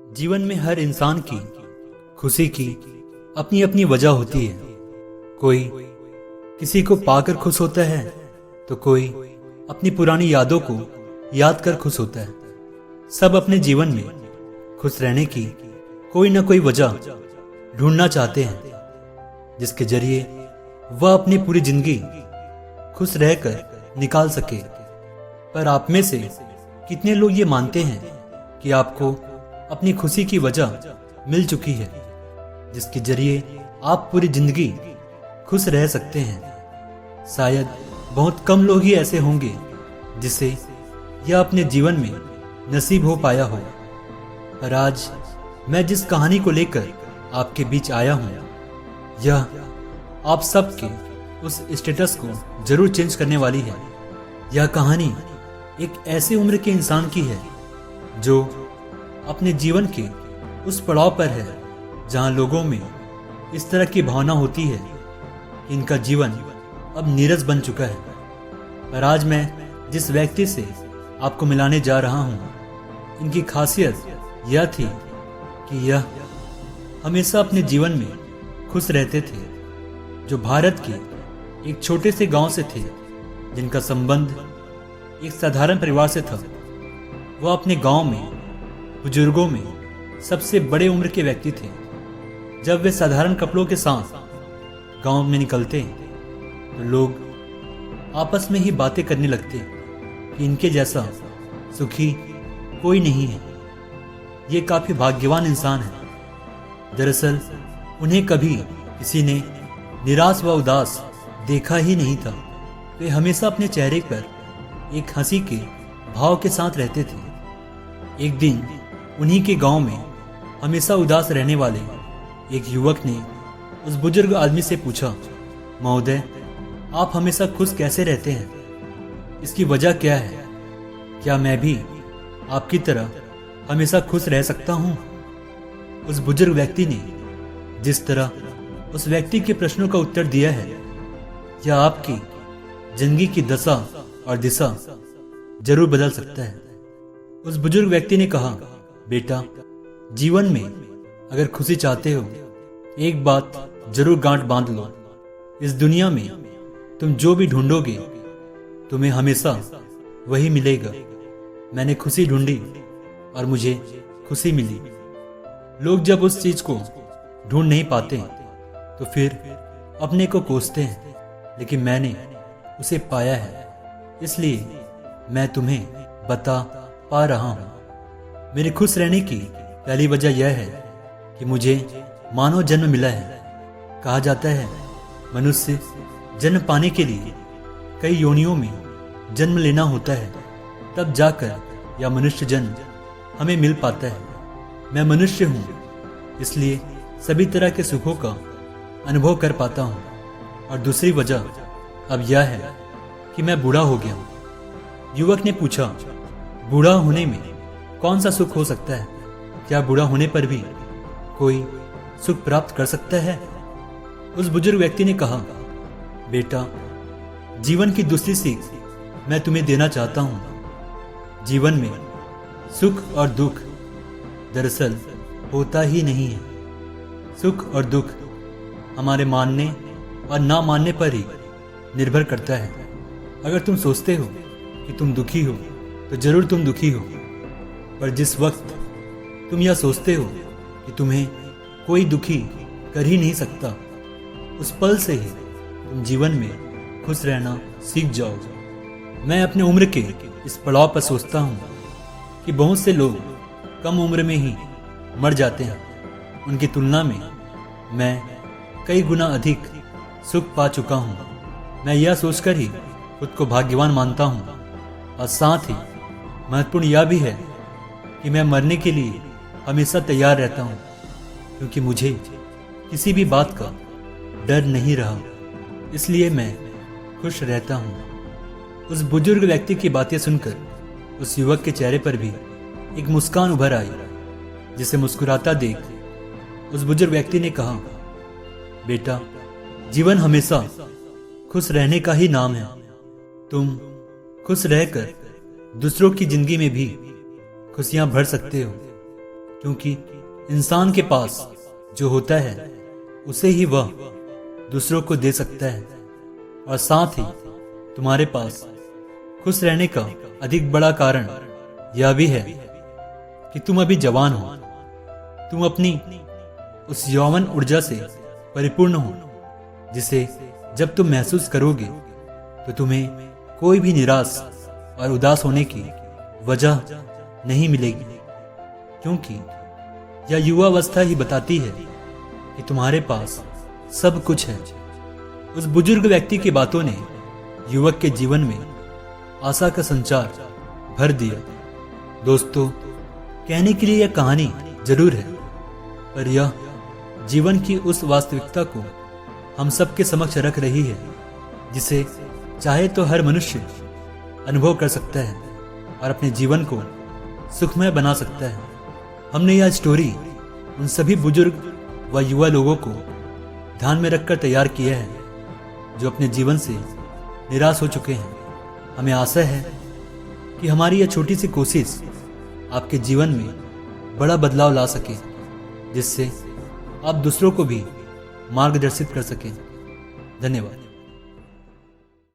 जीवन में हर इंसान की खुशी की अपनी अपनी वजह होती है। कोई किसी को पाकर खुश होता है तो कोई अपनी पुरानी यादों को याद कर खुश होता है। सब अपने जीवन में खुश रहने की कोई ना कोई वजह ढूंढना चाहते हैं जिसके जरिए वह अपनी पूरी जिंदगी खुश रहकर निकाल सके। पर आप में से कितने लोग ये मानते हैं कि आपको अपनी खुशी की वजह मिल चुकी है जिसके जरिए आप पूरी जिंदगी खुश रह सकते हैं? शायद बहुत कम लोग ही ऐसे होंगे जिसे यह अपने जीवन में नसीब हो पाया हो। पर आज मैं जिस कहानी को लेकर आपके बीच आया हूं, यह आप सबके उस स्टेटस को जरूर चेंज करने वाली है। यह कहानी एक ऐसे उम्र के इंसान की है जो अपने जीवन के उस पड़ाव पर है जहां लोगों में इस तरह की भावना होती है कि इनका जीवन अब नीरस बन चुका है। पर आज मैं जिस व्यक्ति से आपको मिलाने जा रहा हूं, इनकी खासियत यह थी कि यह हमेशा अपने जीवन में खुश रहते थे। जो भारत के एक छोटे से गांव से थे, जिनका संबंध एक साधारण परिवार से था। वह अपने गांव में बुजुर्गों में सबसे बड़े उम्र के व्यक्ति थे। जब वे साधारण कपड़ों के साथ गांव में निकलते तो लोग आपस में ही बातें करने लगते कि इनके जैसा सुखी कोई नहीं है, ये काफी भाग्यवान इंसान है। दरअसल उन्हें कभी किसी ने निराश व उदास देखा ही नहीं था। वे हमेशा अपने चेहरे पर एक हंसी के भाव के साथ रहते थे। एक दिन उन्हीं के गांव में हमेशा उदास रहने वाले एक युवक ने उस बुजुर्ग आदमी से पूछा, महोदय, आप हमेशा खुश कैसे रहते हैं? इसकी वजह क्या है? क्या मैं भी आपकी तरह हमेशा खुश रह सकता हूं? उस बुजुर्ग व्यक्ति ने जिस तरह उस व्यक्ति के प्रश्नों का उत्तर दिया है, यह आपकी जिंदगी की दशा और दिशा जरूर बदल सकता है। उस बुजुर्ग व्यक्ति ने कहा, बेटा, जीवन में अगर खुशी चाहते हो, एक बात जरूर गांठ बांध लो। इस दुनिया में तुम जो भी ढूंढोगे तुम्हें हमेशा वही मिलेगा। मैंने खुशी ढूंढी और मुझे खुशी मिली। लोग जब उस चीज को ढूंढ नहीं पाते तो फिर अपने को कोसते हैं, लेकिन मैंने उसे पाया है, इसलिए मैं तुम्हें बता पा रहा हूं। मेरे खुश रहने की पहली वजह यह है कि मुझे मानव जन्म मिला है। कहा जाता है मनुष्य जन्म पाने के लिए कई योनियों में जन्म लेना होता है, तब जाकर यह मनुष्य जन्म हमें मिल पाता है। मैं मनुष्य हूँ, इसलिए सभी तरह के सुखों का अनुभव कर पाता हूँ। और दूसरी वजह अब यह है कि मैं बूढ़ा हो गया हूँ। युवक ने पूछा, बूढ़ा होने में कौन सा सुख हो सकता है? क्या बूढ़ा होने पर भी कोई सुख प्राप्त कर सकता है? उस बुजुर्ग व्यक्ति ने कहा, बेटा, जीवन की दूसरी सीख मैं तुम्हें देना चाहता हूं। जीवन में सुख और दुख दरअसल होता ही नहीं है। सुख और दुख हमारे मानने और ना मानने पर ही निर्भर करता है। अगर तुम सोचते हो कि तुम दुखी हो तो जरूर तुम दुखी हो, पर जिस वक्त तुम यह सोचते हो कि तुम्हें कोई दुखी कर ही नहीं सकता, उस पल से ही तुम जीवन में खुश रहना सीख जाओगे। मैं अपने उम्र के इस पड़ाव पर सोचता हूँ कि बहुत से लोग कम उम्र में ही मर जाते हैं। उनकी तुलना में मैं कई गुना अधिक सुख पा चुका हूँ। मैं यह सोचकर ही खुद को भाग्यवान मानता हूँ। और साथ ही महत्वपूर्ण यह भी है कि मैं मरने के लिए हमेशा तैयार रहता हूँ, क्योंकि मुझे किसी भी बात का डर नहीं रहा, इसलिए मैं खुश रहता हूँ। उस बुजुर्ग व्यक्ति की बातें सुनकर उस युवक के चेहरे पर भी एक मुस्कान उभर आई, जिसे मुस्कुराता देख उस बुजुर्ग व्यक्ति ने कहा, बेटा, जीवन हमेशा खुश रहने का ही नाम है। तुम खुश रहकर दूसरों की जिंदगी में भी खुशियां भर सकते हो। क्योंकि इंसान के पास जो होता है उसे ही वह दूसरों को दे सकता है। और साथ ही तुम्हारे पास खुश रहने का अधिक बड़ा कारण यह भी है कि तुम अभी जवान हो। तुम अपनी उस यौवन ऊर्जा से परिपूर्ण हो जिसे जब तुम महसूस करोगे तो तुम्हें कोई भी निराश और उदास होने की वजह नहीं मिलेगी, क्योंकि यह युवावस्था ही बताती है कि तुम्हारे पास सब कुछ है। उस बुजुर्ग व्यक्ति की बातों ने युवक के जीवन में आशा का संचार भर दिया। दोस्तों, कहने के लिए यह कहानी जरूर है, पर यह जीवन की उस वास्तविकता को हम सबके समक्ष रख रही है जिसे चाहे तो हर मनुष्य अनुभव कर सकता है और अपने जीवन को सुखमय बना सकता है। हमने यह स्टोरी उन सभी बुजुर्ग व युवा लोगों को ध्यान में रखकर तैयार किया है जो अपने जीवन से निराश हो चुके हैं। हमें आशा है कि हमारी यह छोटी सी कोशिश आपके जीवन में बड़ा बदलाव ला सके, जिससे आप दूसरों को भी मार्गदर्शित कर सकें। धन्यवाद।